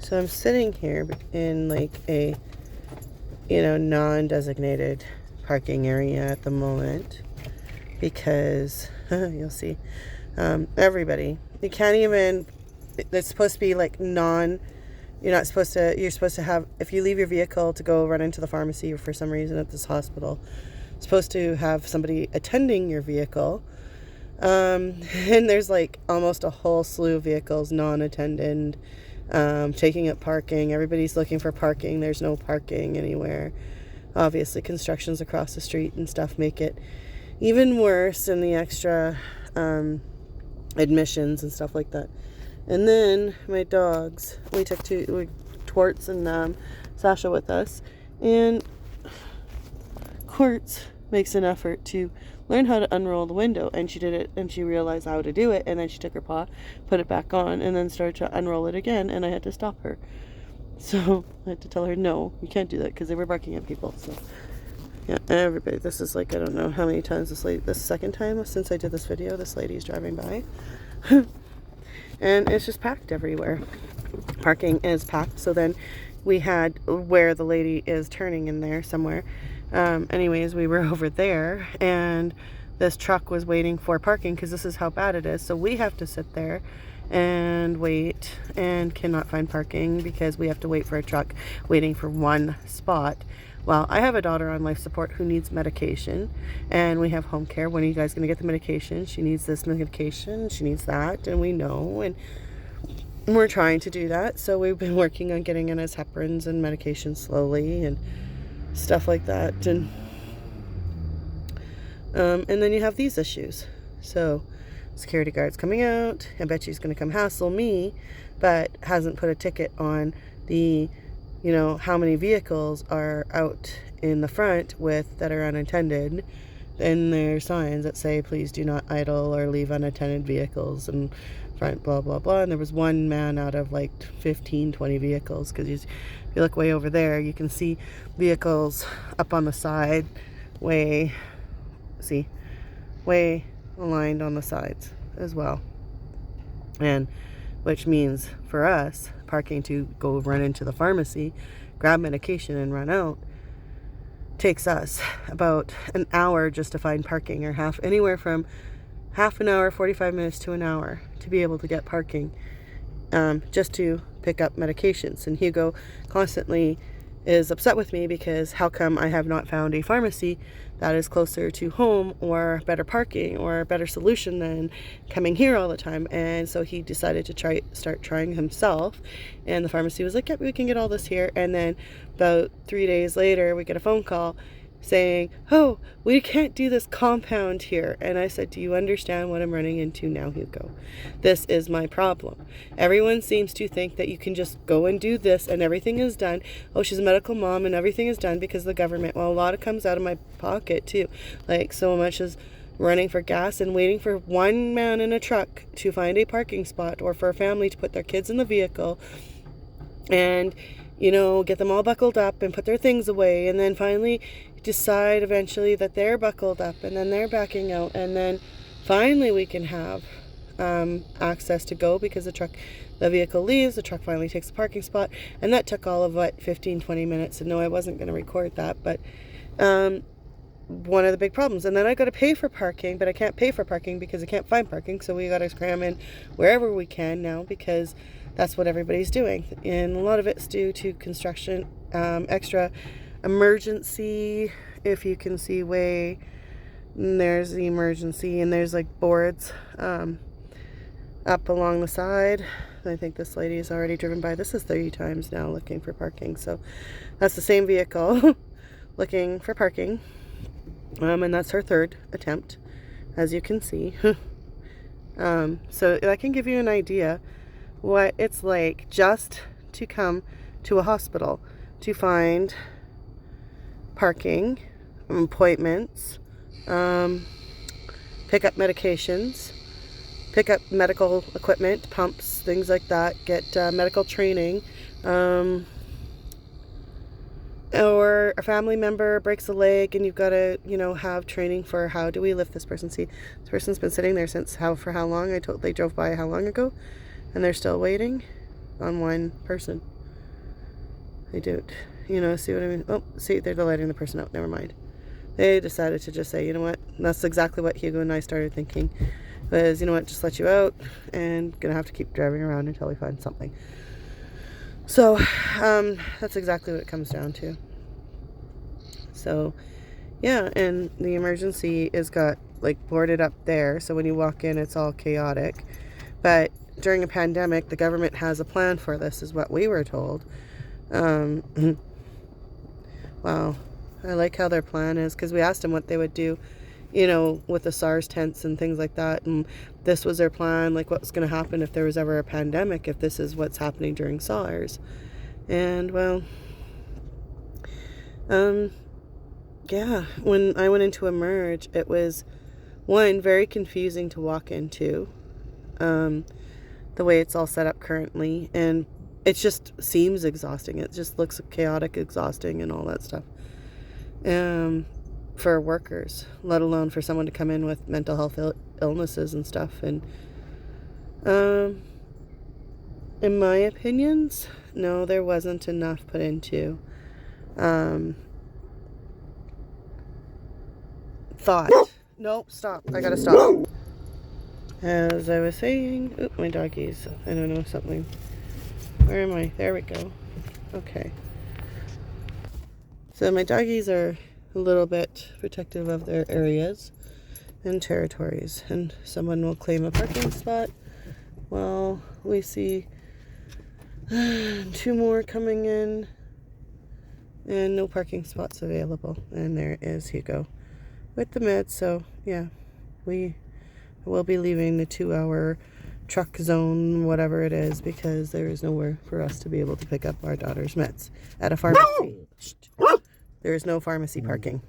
So I'm sitting here in like a, non-designated parking area at the moment because you'll see, everybody, you can't even, it's supposed to be like you're supposed to have, if you leave your vehicle to go run into the pharmacy or for some reason at this hospital, supposed to have somebody attending your vehicle. And there's like almost a whole slew of vehicles non-attended, taking up parking. Everybody's looking for parking. There's no parking anywhere. Obviously, constructions across the street and stuff make it even worse, and the extra admissions and stuff like that. And then my dogs, we took Quartz and Sasha with us, and Quartz makes an effort to learn how to unroll the window, and she did it, and she realized how to do it, and then she took her paw, put it back on, and then started to unroll it again, and I had to stop her. So I had to tell her, no, you can't do that, because they were barking at people. So yeah, everybody, this is like, I don't know how many times this second time since I did this video, this lady's driving by. And it's just packed everywhere. Parking is packed. So then we had where the lady is turning in there somewhere. Anyways, we were over there, and this truck was waiting for parking because this is how bad it is. So we have to sit there and wait and cannot find parking because we have to wait for a truck waiting for one spot. Well, I have a daughter on life support who needs medication, and we have home care. When are you guys going to get the medication? She needs this medication, she needs that, and we know, and we're trying to do that. So we've been working on getting in his heparins and medication slowly and stuff like that. And then you have these issues. So security guard's coming out. I bet she's going to come hassle me, but hasn't put a ticket on the how many vehicles are out in the front that are unattended, and there are signs that say, please do not idle or leave unattended vehicles in front, blah, blah, blah. And there was one man out of like 15, 20 vehicles, because if you look way over there, you can see vehicles up on the side, way aligned on the sides as well. And which means for us, parking to go run into the pharmacy, grab medication, and run out takes us about an hour just to find parking, or anywhere from half an hour, 45 minutes to an hour to be able to get parking, just to pick up medications. And Hugo constantly is upset with me because how come I have not found a pharmacy that is closer to home, or better parking, or a better solution than coming here all the time. And so he decided to start trying himself, and the pharmacy was like, yep, we can get all this here. And then about 3 days later, we get a phone call saying, oh, we can't do this compound here. And I said, do you understand what I'm running into now, Hugo? This is my problem. Everyone seems to think that you can just go and do this and everything is done. Oh, she's a medical mom and everything is done because of the government. Well, a lot of it comes out of my pocket too. Like so much as running for gas and waiting for one man in a truck to find a parking spot, or for a family to put their kids in the vehicle and get them all buckled up and put their things away, and then finally decide eventually that they're buckled up, and then they're backing out, and then finally we can have access to go because the vehicle leaves, the truck finally takes the parking spot. And that took all of 15-20 minutes. And no, I wasn't going to record that, but one of the big problems. And then I got to pay for parking, but I can't pay for parking because I can't find parking, so we got to cram in wherever we can now because that's what everybody's doing. And a lot of it's due to construction, extra emergency. If you can see there's the emergency, and there's like boards up along the side. I think this lady has already driven by. This is 30 times now looking for parking. So that's the same vehicle looking for parking. And that's her third attempt, as you can see. So that can give you an idea what it's like just to come to a hospital to find parking, appointments, pick up medications, pick up medical equipment, pumps, things like that, get medical training, or a family member breaks a leg and you've got to, have training for how do we lift this person. See, this person's been sitting there for how long? They drove by how long ago, and they're still waiting on one person. They don't, you know, see what I mean? Oh, see, they're letting the person out. Never mind. They decided to just say, you know what? And that's exactly what Hugo and I started thinking. Was, you know what, just let you out and gonna have to keep driving around until we find something. So, that's exactly what it comes down to. So, yeah, and the emergency is got like boarded up there. So when you walk in, it's all chaotic. But during a pandemic, the government has a plan for this, is what we were told. Wow, I like how their plan is, because we asked them what they would do, you know, with the SARS tents and things like that. And this was their plan, like what's going to happen if there was ever a pandemic, if this is what's happening during SARS. And well, yeah, when I went into Emerge, it was, one, very confusing to walk into, the way it's all set up currently, and it just seems exhausting. It just looks chaotic, exhausting, and all that stuff. For workers, let alone for someone to come in with mental health illnesses and stuff. And in my opinions, no, there wasn't enough put into thought. Nope, stop. I gotta stop. As I was saying, oop, my doggies, I don't know, something. Where am I? There we go. Okay. So my doggies are a little bit protective of their areas and territories, and someone will claim a parking spot. Well, we see 2 more coming in and no parking spots available. And there is Hugo with the meds. So yeah, we will be leaving the 2-hour truck zone, whatever it is, because there is nowhere for us to be able to pick up our daughter's meds at a pharmacy. There is no pharmacy parking.